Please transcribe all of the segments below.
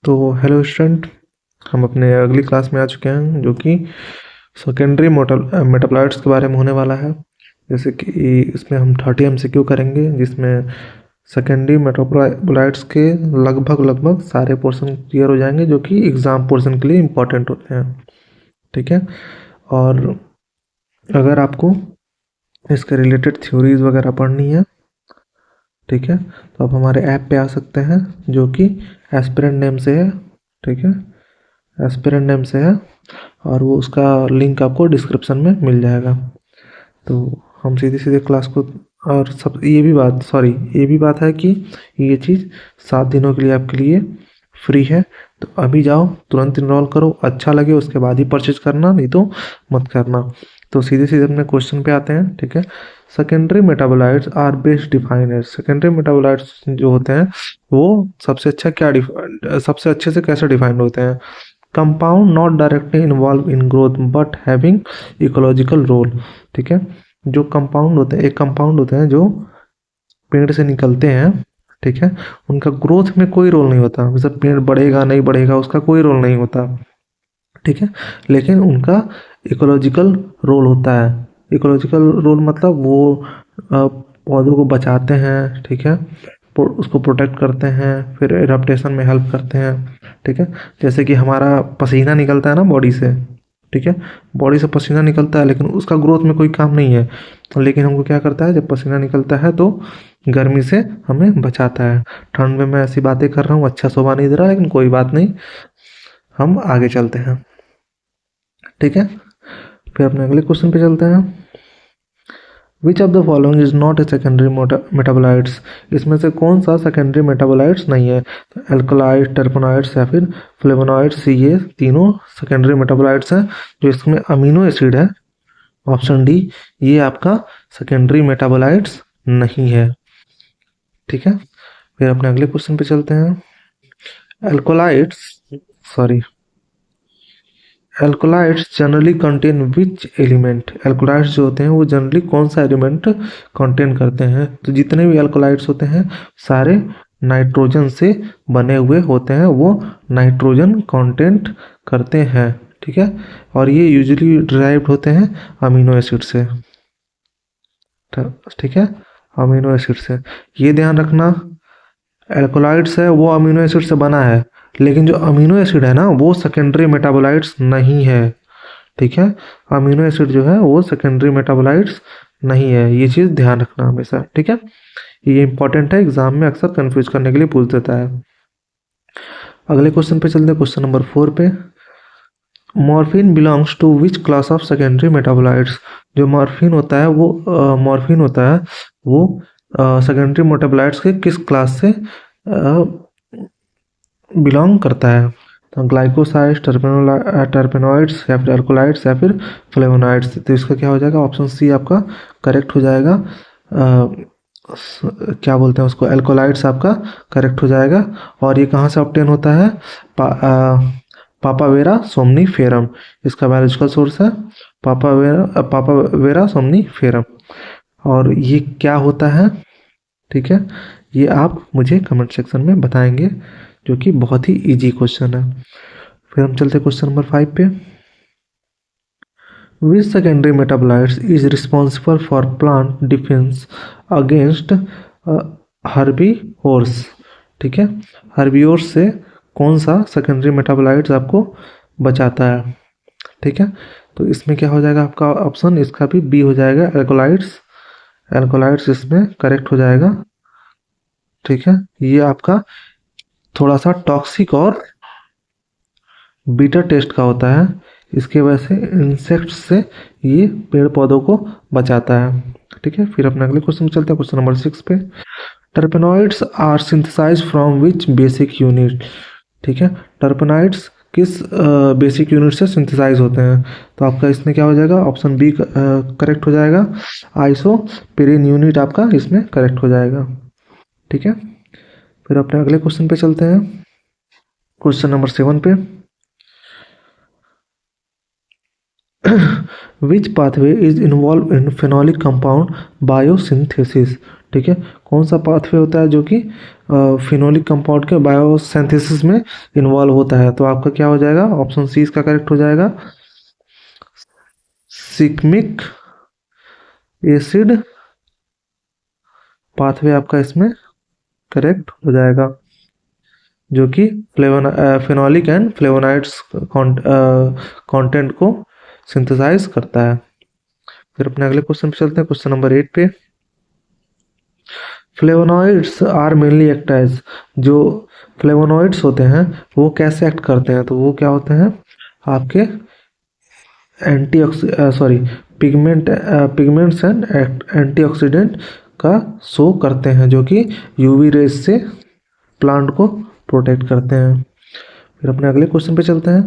तो hello student, हम अपने अगली क्लास में आ चुके हैं जो कि सेकेंडरी मेटाबोलाइट्स के बारे में होने वाला है। जैसे कि इसमें हम 30 एमसीक्यू करेंगे, जिसमें सेकेंडरी मेटाबोलाइट्स के लगभग लगभग सारे पोर्शन क्लियर हो जाएंगे जो कि एग्ज़ाम पोर्शन के लिए इम्पोर्टेंट होते हैं। ठीक है। और अगर आपको इसके रिलेटेड थ्योरीज वगैरह पढ़नी है, ठीक है, तो आप हमारे ऐप पे आ सकते हैं जो कि एस्पिरेंट नेम से है। ठीक है, एस्पिरेंट नेम से है और वो उसका लिंक आपको डिस्क्रिप्शन में मिल जाएगा। तो हम सीधे सीधे क्लास को, और सब ये भी बात है कि ये चीज़ 7 दिनों के लिए आपके लिए फ्री है। तो अभी जाओ, तुरंत इनरोल करो, अच्छा लगे उसके बाद ही परचेज करना, नहीं तो मत करना। तो सीधे सीधे अपने क्वेश्चन पे आते हैं। ठीक है, secondary metabolites are best defined as, secondary metabolites जो होते हैं वो सबसे अच्छे से कैसे डिफाइंड होते हैं? Compound not directly involved in growth but having ecological role. ठीक है, जो कंपाउंड होते हैं, एक कंपाउंड होते हैं जो पेड़ से निकलते हैं। ठीक है, उनका ग्रोथ में कोई रोल नहीं होता, मतलब पेड़ बढ़ेगा नहीं बढ़ेगा उसका कोई रोल नहीं होता। ठीक है, लेकिन उनका इकोलॉजिकल रोल होता है। इकोलॉजिकल रोल मतलब वो पौधों को बचाते हैं। ठीक है, उसको प्रोटेक्ट करते हैं, फिर एडाप्टेशन में हेल्प करते हैं। ठीक है, जैसे कि हमारा पसीना निकलता है ना बॉडी से। ठीक है, बॉडी से पसीना निकलता है लेकिन उसका ग्रोथ में कोई काम नहीं है, लेकिन हमको क्या करता है, जब पसीना निकलता है तो गर्मी से हमें बचाता है। ठंड में मैं ऐसी बातें कर रहा हूँ, अच्छा शोभा नहीं दे रहा, लेकिन कोई बात नहीं, हम आगे चलते हैं। ठीक है, फिर अपने अगले क्वेश्चन पे चलते हैं। Which of the following is not a secondary metabolites, इसमें से कौन सा सेकेंडरी मेटाबोलाइट्स नहीं है? तो एल्कलाइड, टर्पेनॉइड्स या फिर फ्लेवोनॉइड्स, ये तीनों सेकेंडरी मेटाबोलाइट्स हैं। जो इसमें अमीनो एसिड है, ऑप्शन डी, ये आपका सेकेंडरी मेटाबोलाइट्स नहीं है। ठीक है, फिर अपने अगले क्वेश्चन पे चलते हैं। Alkaloids sorry alkaloids generally contain which element, alkaloids जो होते हैं वो जनरली कौन सा एलिमेंट कंटेन करते हैं? तो जितने भी एल्कोलाइड्स होते हैं सारे नाइट्रोजन से बने हुए होते हैं, वो नाइट्रोजन कंटेंट करते हैं। ठीक है, और ये यूजुअली डिराइव्ड होते हैं अमीनो एसिड से। ठीक है, अमीनो एसिड से, ये ध्यान रखना। एल्कोलाइड्स है वो अमीनो एसिड से बना है, लेकिन जो अमीनो एसिड है ना वो सेकेंडरी मेटाबोलाइट्स नहीं है। ठीक है, अमीनो एसिड जो है वो सेकेंडरी मेटाबोलाइट्स नहीं है, ये चीज़ ध्यान रखना हमेशा। ठीक है, ये इंपॉर्टेंट है, एग्जाम में अक्सर कंफ्यूज करने के लिए पूछ देता है। अगले क्वेश्चन पे चलते हैं, क्वेश्चन नंबर 4 पे। Morphine belongs to which class of secondary metabolites, जो मॉर्फिन होता है वो सेकेंडरी मेटाबोलाइट्स के किस क्लास से बिलोंग करता है? तो ग्लाइकोसाइड्स, टर्पेनॉइड्स या फिर अल्कोलाइड्स या फिर फ्लेवोनॉइड्स। तो इसका क्या हो जाएगा? ऑप्शन सी आपका करेक्ट हो जाएगा। क्या बोलते हैं उसको, एल्कोलाइड्स आपका करेक्ट हो जाएगा। और ये कहाँ से ऑब्टेन होता है? पापावेरा सोमनीफेरम, इसका बायोलॉजिकल सोर्स है पापावेरा सोमनीफेरम। और ये क्या होता है? ठीक है, ये आप मुझे कमेंट सेक्शन में बताएंगे, जो कि बहुत ही इजी क्वेश्चन है। फिर हम चलते हैं क्वेश्चन नंबर 5 पे। Which secondary metabolites is responsible for plant defence against herbivores? ठीक है, हर्बीवोर्स से कौन सा सेकेंडरी मेटाबोलाइट्स आपको बचाता है? ठीक है, तो इसमें क्या हो जाएगा आपका ऑप्शन, इसका भी बी हो जाएगा, एल्कोलाइड्स। एल्कोलाइड्स इसमें करेक्ट हो जाएगा। ठीक है, ये आपका थोड़ा सा टॉक्सिक और बीटा टेस्ट का होता है, इसके वजह से इंसेक्ट्स से ये पेड़ पौधों को बचाता है। ठीक है, फिर अपने अगले क्वेश्चन में चलते हैं, क्वेश्चन नंबर 6 पे। Terpenoids are synthesize from which basic unit? ठीक है, टर्पेनॉइड्स किस बेसिक यूनिट से सिंथेसाइज होते हैं? तो आपका इसमें क्या हो जाएगा? ऑप्शन बी करेक्ट हो जाएगा, आइसोपेरिन यूनिट आपका इसमें करेक्ट हो जाएगा। ठीक है, फिर अपने अगले क्वेश्चन पे चलते हैं, क्वेश्चन नंबर 7 पे। Which pathway is involve in phenolic compound biosynthesis? ठीक है। कौन सा पाथवे होता है जो कि फिनोलिक कंपाउंड के बायोसिंथेसिस में इन्वॉल्व होता है? तो आपका क्या हो जाएगा? ऑप्शन सी इसका करेक्ट हो जाएगा। सिक्मिक एसिड पाथवे आपका इसमें करेक्ट हो जाएगा, जो कि फिनोलिक एंड फ्लेवोनाइड्स कंटेंट को सिंथेसाइज करता है। फिर अपने अगले क्वेश्चन पे चलते हैं, क्वेश्चन नंबर 8 पे। Flavonoids are mainly act as, जो फ्लेवोनॉइड्स होते हैं वो कैसे एक्ट करते हैं? तो वो क्या होते हैं? आपके सॉरी पिगमेंट्स एंड एंटीऑक्सीडेंट का शो करते हैं, जो कि यूवी रेज से प्लांट को प्रोटेक्ट करते हैं। फिर अपने अगले क्वेश्चन पे चलते हैं,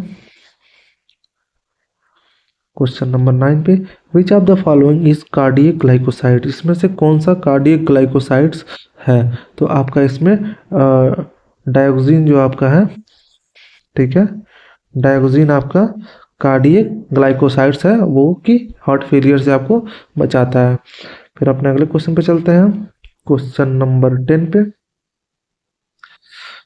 क्वेश्चन नंबर 9 पे। Which of the following is cardiac glycoside, इसमें से कौन सा कार्डियक ग्लाइकोसाइड्स है? तो आपका इसमें डायोक्सिन जो आपका है, ठीक है, डायोक्सिन आपका कार्डियक ग्लाइकोसाइड्स है, वो कि हार्ट फेलियर से आपको बचाता है। फिर अपने अगले क्वेश्चन पे चलते हैं, क्वेश्चन नंबर 10 पे।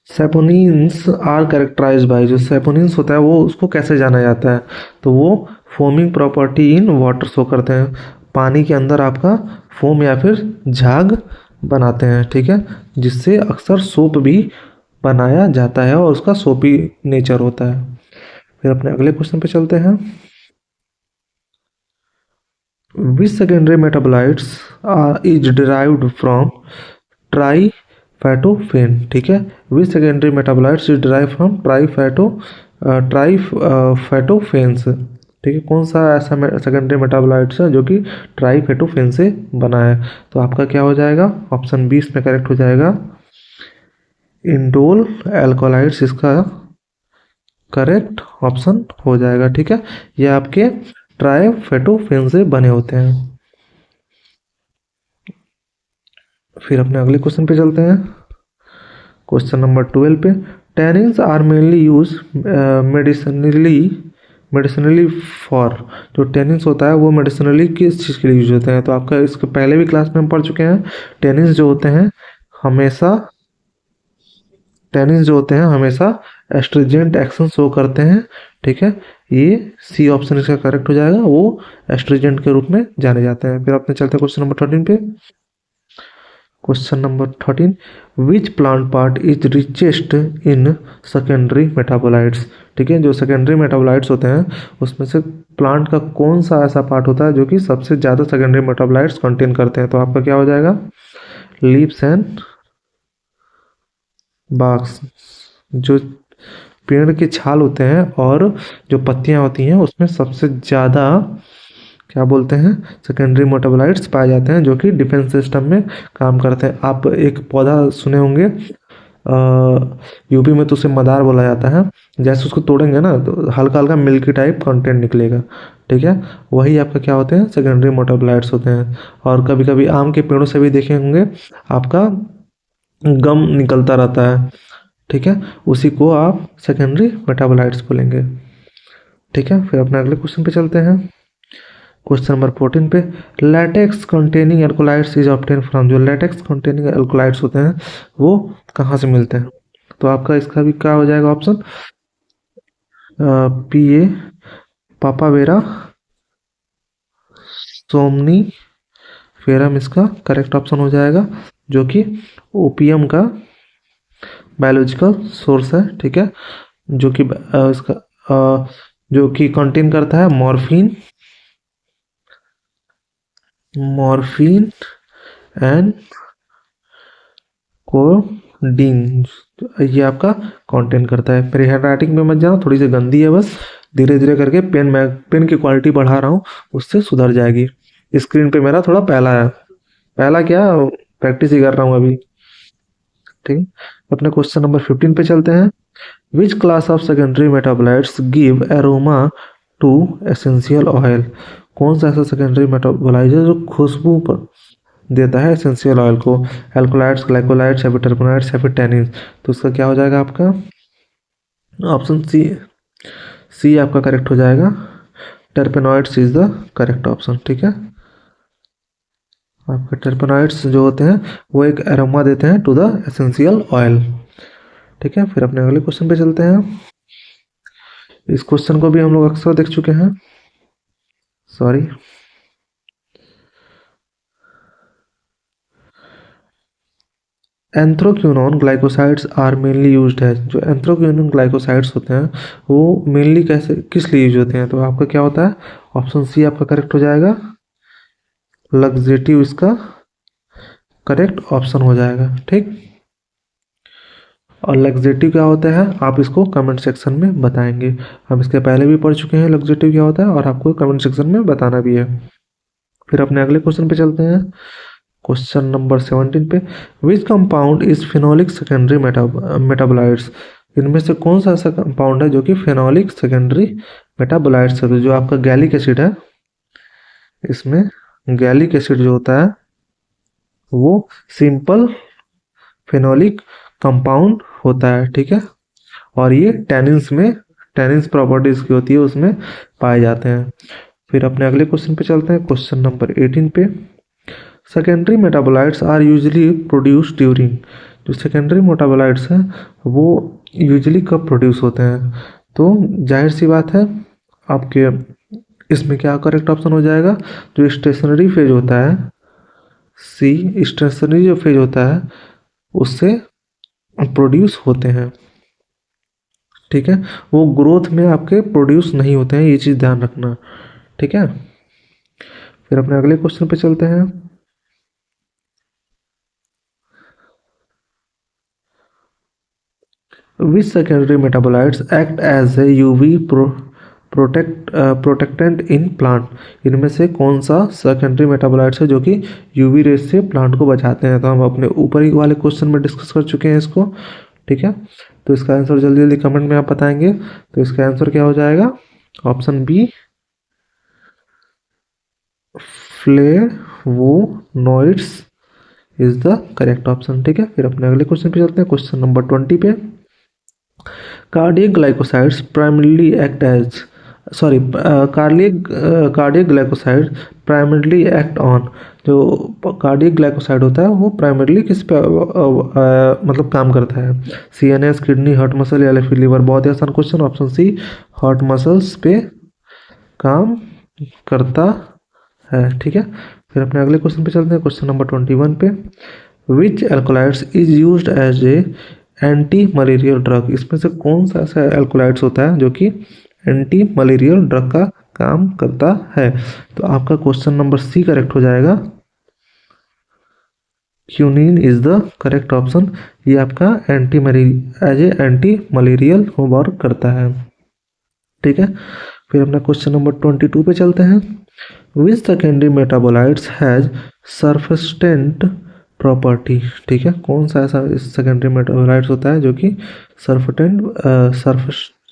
सेपोनिन्स आर कैरेक्टराइज्ड बाय, जो सेपोनिन्स होता है वो उसको कैसे जाना जाता है? तो वो foaming property in water show करते हैं, पानी के अंदर आपका फोम या फिर झाग बनाते हैं, ठीक है, जिससे अक्सर सोप भी बनाया जाता है और उसका सोपी नेचर होता है। फिर अपने अगले क्वेश्चन पे चलते हैं, which secondary metabolites is derived from tryptophan, ठीक है, which secondary metabolites is derive from tryptophans, ठीक है, कौन सा ऐसा सेकेंडरी मेटाबोलाइट्स है जो कि ट्राईफैटोफेन से बना है? तो आपका क्या हो जाएगा? ऑप्शन 20 में करेक्ट हो जाएगा, इंडोल एल्कोलाइड्स इसका करेक्ट ऑप्शन हो जाएगा, ठीक है। ये आपके ट्राइफेटोफेन से बने होते हैं। फिर अपने अगले क्वेश्चन पे चलते हैं, क्वेश्चन नंबर 12 पे। Tannins are mainly use medicinally for, जो टेनिन्स होता है वो मेडिसिनली किस चीज़ के लिए यूज होते हैं? तो आपका इसके पहले भी क्लास में हम पढ़ चुके हैं। टेनिन्स जो होते हैं हमेशा टेनिन्स जो होते हैं हमेशा एस्ट्रिजेंट एक्शन शो करते हैं, ठीक है। ये सी ऑप्शन इसका करेक्ट हो जाएगा, वो एस्ट्रिजेंट के रूप में जाने जाते हैं। फिर अपने चलते हैं क्वेश्चन नंबर 13 पे। Question number 13, which plant part is richest in secondary metabolites, ठीक है, जो सेकेंडरी मेटाबोलाइट्स होते हैं उसमें से प्लांट का कौन सा ऐसा पार्ट होता है जो कि सबसे ज़्यादा सेकेंडरी मेटाबोलाइट्स कंटेन करते हैं? तो आपका क्या हो जाएगा? लीव्स एंड बाक्स, जो पेड़ के छाल होते हैं और जो पत्तियां होती हैं उसमें सबसे ज़्यादा क्या बोलते हैं सेकेंडरी मेटाबोलाइट्स पाए जाते हैं, जो कि डिफेंस सिस्टम में काम करते हैं। आप एक पौधा सुने होंगे, यूपी में तो उसे मदार बोला जाता है, जैसे उसको तोड़ेंगे ना तो हल्का हल्का मिल्की टाइप कंटेंट निकलेगा, ठीक है, वही आपका क्या होते हैं? सेकेंडरी मेटाबोलाइट्स होते हैं। और कभी कभी आम के पेड़ों से भी देखे होंगे आपका गम निकलता रहता है, ठीक है, उसी को आप सेकेंडरी मेटाबोलाइट्स बोलेंगे, ठीक है। फिर अपने अगले क्वेश्चन पे चलते हैं, क्वेश्चन नंबर 14 पे। Latex containing alkaloids is obtain from, जो लैटेक्स कंटेनिंग एल्कोलाइड्स होते हैं वो कहाँ से मिलते हैं? तो आपका इसका भी क्या हो जाएगा option? P A papaver somniferum इसका करेक्ट ऑप्शन हो जाएगा, जो कि ओपियम का बायोलॉजिकल सोर्स है, ठीक है, जो कि इसका जो कि कंटेन करता है मॉर्फिन एंड कोडीन, ये आपका कंटेन करता है। मेरी हैंड राइटिंग में मत जाना, थोड़ी सी गंदी है, बस धीरे धीरे करके पेन की क्वालिटी बढ़ा रहा हूँ, उससे सुधर जाएगी। स्क्रीन पे मेरा थोड़ा पहला है, पहला क्या, प्रैक्टिस ही कर रहा हूँ अभी, ठीक है। अपने क्वेश्चन नंबर 15 पे चलते हैं, which class of secondary metabolites give aroma to essential oil, कौन सा ऐसा सेकेंडरी मेटाबोलाइट है जो खुशबू पर देता है एसेंशियल ऑयल को? एल्कोलाइड्स, ग्लाइकोलाइड्स या फिर टर्पेनॉइड्स या फिर टैनिन? तो इसका क्या हो जाएगा आपका? ऑप्शन सी, सी आपका करेक्ट हो जाएगा, टर्पेनॉइड्स इज द करेक्ट ऑप्शन, ठीक है। आपके टर्पेनॉइड्स जो होते हैं वो एक एरोमा देते हैं टू द एसेंशियल ऑयल। ठीक है, फिर अपने अगले क्वेश्चन पे चलते हैं। इस क्वेश्चन को भी हम लोग अक्सर देख चुके हैं, sorry. Anthraquinone glycosides are mainly used है। जो एंथ्रोक्विनोन ग्लाइकोसाइड्स होते हैं वो मेनली कैसे किस लिए यूज होते हैं, तो आपका क्या होता है, ऑप्शन सी आपका करेक्ट हो जाएगा। लग्जेटिव इसका करेक्ट ऑप्शन हो जाएगा। ठीक, और लग्जेटिव क्या होता है आप इसको कमेंट सेक्शन में बताएंगे। हम इसके पहले भी पढ़ चुके हैं लग्जेटिव क्या होता है, और आपको कमेंट सेक्शन में बताना भी है। फिर अपने अगले क्वेश्चन पे चलते हैं, क्वेश्चन नंबर 17 पे। Which compound is phenolic secondary metabolites. इनमें से कौन सा ऐसा कंपाउंड है जो कि फिनोलिक सेकेंडरी मेटाबोलाइट्स है। तो जो आपका गैलिक एसिड है, इसमें गैलिक एसिड जो होता है वो सिंपल फिनोलिक कंपाउंड होता है। ठीक है, और ये टेनिन्स में, टेनिन्स प्रॉपर्टीज की होती है उसमें पाए जाते हैं। फिर अपने अगले क्वेश्चन पे चलते हैं, क्वेश्चन नंबर 18 पे। Secondary metabolites are usually produce during. जो सेकेंडरी मेटाबोलाइट्स हैं वो यूजली कब प्रोड्यूस होते हैं, तो जाहिर सी बात है आपके इसमें क्या करेक्ट ऑप्शन हो जाएगा, जो स्टेशनरी फेज होता है, सी स्टेशनरी जो फेज होता है उससे प्रोड्यूस होते हैं। ठीक है, वो ग्रोथ में आपके प्रोड्यूस नहीं होते हैं, ये चीज़ ध्यान रखना। ठीक है, फिर अपने अगले क्वेश्चन पे चलते हैं। Which secondary metabolites act as a UV protectant in plant. इनमें से कौन सा सेकेंडरी मेटाबोलाइट्स है जो कि यूवी रेस से प्लांट को बचाते हैं। तो हम अपने ऊपर ही वाले क्वेश्चन में डिस्कस कर चुके हैं इसको। ठीक है, तो इसका आंसर जल्दी जल्दी कमेंट में आप बताएंगे। तो इसका आंसर क्या हो जाएगा, option B flavonoids is the correct option. ठीक है, फिर अपने अगले क्वेश्चन पे चलते हैं, क्वेश्चन नंबर 20 पे। Cardiac glycosides primarily act as, sorry, cardiac glycoside primarily act on. जो कार्डियक ग्लाइकोसाइड होता है वो प्राइमरीली किस पे मतलब काम करता है, सीएनएस, किडनी, हार्ट मसल या फिर लीवर। बहुत ही आसान question, option C heart muscles पे काम करता है। ठीक है, फिर अपने अगले क्वेश्चन पे चलते हैं, क्वेश्चन नंबर 21 पे। Which alkaloids is used as a anti malarial drug. इसमें से कौन सा ऐसा एल्कोलाइड्स होता है जो कि एंटी मलेरियल ड्रग का काम करता है। तो आपका क्वेश्चन नंबर सी करेक्ट हो जाएगा, quinine is the correct option. ये आपका as a anti malarial work करता है। ठीक है, फिर अपना क्वेश्चन नंबर 22 पे चलते हैं। Which secondary metabolites has सर्फेस्टेंट property. ठीक है, कौन सा ऐसा सेकेंडरी मेटाबोलाइट्स होता है जो कि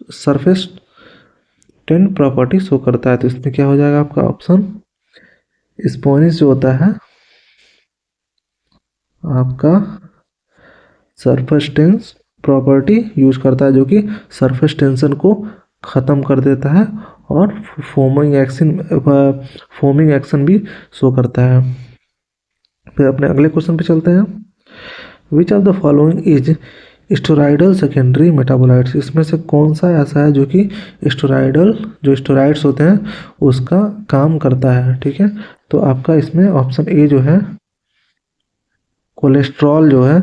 सर्फेस्टेंट प्रॉपर्टी शो करता है। तो इसमें क्या हो जाएगा आपका ऑप्शन, स्पोनिस जो होता है आपका सरफेस प्रॉपर्टी यूज करता है, जो कि सरफेस टेंशन को ख़त्म कर देता है और फोमिंग एक्शन भी शो करता है। फिर अपने अगले क्वेश्चन पे चलते हैं। Which of the following is steroidal secondary metabolites. इसमें से कौन सा ऐसा है जो कि स्टेरॉयडल, जो स्टेरॉइड्स होते हैं उसका काम करता है। ठीक है, तो आपका इसमें ऑप्शन ए जो है, कोलेस्ट्रॉल जो है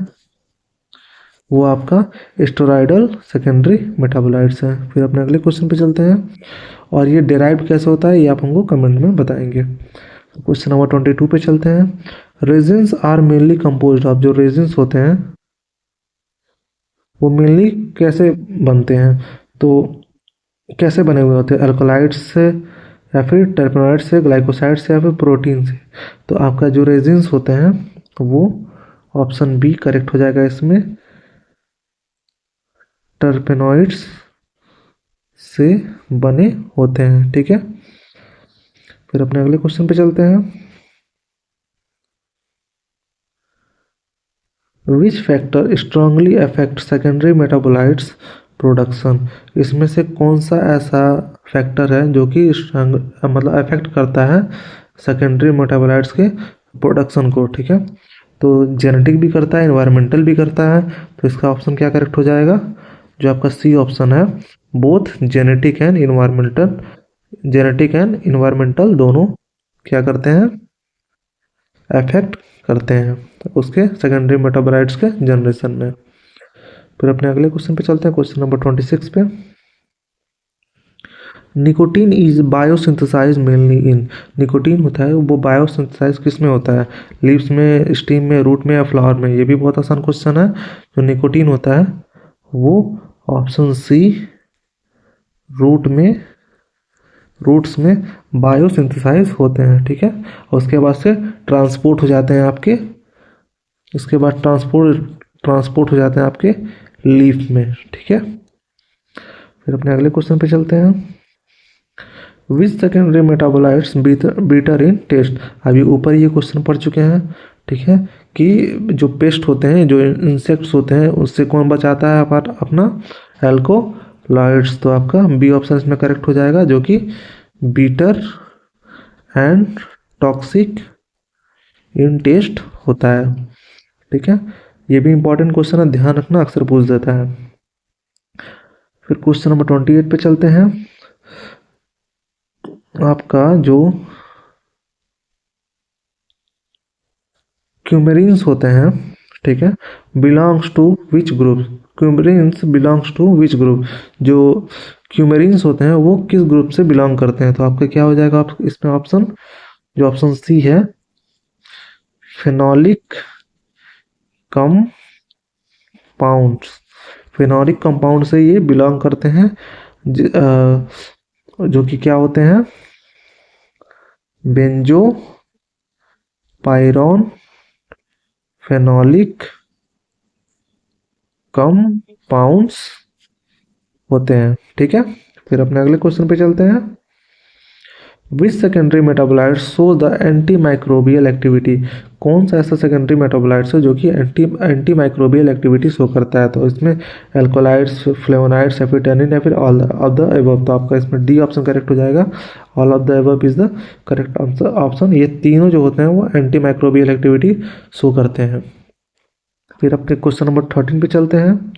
वो आपका स्टेरॉयडल सेकेंडरी मेटाबोलाइट्स है। फिर अपने अगले क्वेश्चन पे चलते हैं, और ये डिराइव्ड कैसे होता है ये आप हमको कमेंट में बताएंगे। क्वेश्चन नंबर 22 पे चलते हैं। Resins are mainly composed of. जो रेजिन्स होते हैं वो मेनली कैसे बनते हैं, तो कैसे बने हुए होते हैं, अल्कोलाइड्स से या फिर टर्पेनॉइड्स से, ग्लाइकोसाइड से या फिर प्रोटीन से। तो आपका जो रेजिन्स होते हैं वो ऑप्शन बी करेक्ट हो जाएगा, इसमें टर्पेनॉइड्स से बने होते हैं। ठीक है, फिर अपने अगले क्वेश्चन पे चलते हैं। Which factor strongly affect secondary metabolites production. इसमें से कौन सा ऐसा फैक्टर है जो कि मतलब अफेक्ट करता है सेकेंडरी मेटाबोलाइट्स के प्रोडक्शन को, ठीक है। तो जेनेटिक भी करता है, एनवायरमेंटल भी करता है, तो इसका ऑप्शन क्या करेक्ट हो जाएगा, जो आपका सी ऑप्शन है, both genetic and environmental, genetic and environmental दोनों क्या करते हैं, अफेक्ट करते हैं उसके सेकेंडरी मेटाबोलाइट्स के जनरेशन में। फिर अपने अगले क्वेश्चन पे चलते हैं, क्वेश्चन नंबर 26 पे। Nicotine is biosynthesise mainly in, nicotine होता है वो बायोसिंथेसाइज किस में होता है, लीव्स में, स्टीम में, रूट में या फ्लावर में। ये भी बहुत आसान क्वेश्चन है। जो निकोटीन होता है वो ऑप्शन सी रूट में, रूट्स में बायोसिंथेसाइज होते हैं, ठीक है। और उसके बाद से ट्रांसपोर्ट हो जाते हैं आपके, इसके बाद ट्रांसपोर्ट हो जाते हैं आपके लीफ में, ठीक है। फिर अपने अगले क्वेश्चन पे चलते हैं। Which secondary metabolites beater in test, अभी ऊपर ये क्वेश्चन पढ़ चुके हैं, ठीक है, कि जो पेस्ट होते हैं, जो इंसेक्ट्स होते हैं, उससे कौन बचाता है अपना एल्कोलॉइड्स। तो आपका बी ऑप्शन इसमें करेक्ट हो जाएगा, जो कि bitter and toxic in taste होता है, ठीक है। ये भी इंपॉर्टेंट क्वेश्चन है, ध्यान रखना, अक्सर पूछ देता है। फिर क्वेश्चन नंबर 28 पे चलते हैं। आपका जो क्यूमेरिन्स होते हैं, ठीक है, belongs to which group, coumarins belongs to which group, जो क्यूमेरिन्स होते हैं वो किस ग्रुप से बिलोंग करते हैं। तो आपका क्या हो जाएगा इसमें ऑप्शन, जो ऑप्शन सी है, फेनोलिक कंपाउंड्स, फेनोलिक कंपाउंड से ये बिलोंग करते हैं, जो कि क्या होते हैं, बेंजो पायरॉन फेनोलिक कंपाउंड्स होते हैं, ठीक है। फिर अपने अगले क्वेश्चन पे चलते हैं। Which secondary metabolites show the anti microbial activity, कौन सा ऐसा सेकेंडरी मेटाबोलाइट्स है जो कि एंटी माइक्रोबियल एक्टिविटी शो करता है। तो इसमें एल्कोलाइड्स, फ्लेवोनाइड्स, एफिटेनिन या फिर ऑल ऑफ द अबव। तो आपका इसमें डी ऑप्शन करेक्ट हो जाएगा, all of the above is the correct option. ये तीनों जो होते हैं वो एंटी माइक्रोबियल एक्टिविटी शो करते हैं। फिर अपने क्वेश्चन नंबर 13 पे चलते हैं।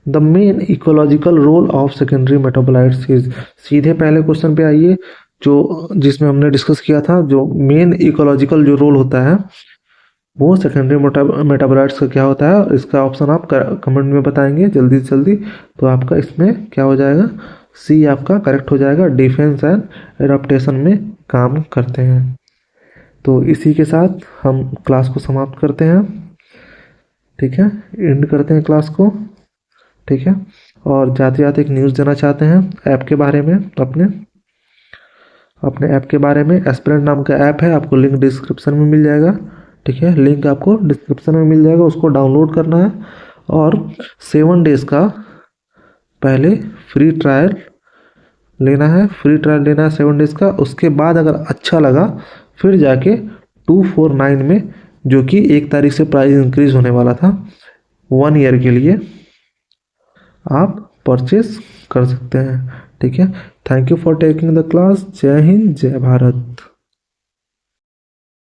The main ecological role of secondary metabolites is, सीधे पहले क्वेश्चन पे आइए, जो जिसमें हमने डिस्कस किया था, जो मेन इकोलॉजिकल जो रोल होता है वो सेकेंडरी मेटाबोलाइट्स का क्या होता है। इसका ऑप्शन आप कमेंट में बताएंगे जल्दी से जल्दी। तो आपका इसमें क्या हो जाएगा, सी आपका करेक्ट हो जाएगा, डिफेंस एंड एडाप्टेशन में काम करते हैं। तो इसी के साथ हम क्लास को समाप्त करते हैं, ठीक है, एंड करते हैं क्लास को, ठीक है। और जाते जाते एक न्यूज़ देना चाहते हैं ऐप के बारे में, अपने ऐप के बारे में। एस्पिरेंट नाम का ऐप है, आपको लिंक डिस्क्रिप्शन में मिल जाएगा, ठीक है, लिंक आपको डिस्क्रिप्शन में मिल जाएगा, उसको डाउनलोड करना है और 7 डेज़ का पहले फ्री ट्रायल लेना है, 7 डेज़ का। उसके बाद अगर अच्छा लगा फिर जाके 249 में, जो कि 1 तारीख से प्राइस इंक्रीज होने वाला था 1 ईयर के लिए, आप परचेस कर सकते हैं, ठीक है। Thank you for taking the class. जय हिंद, जय भारत।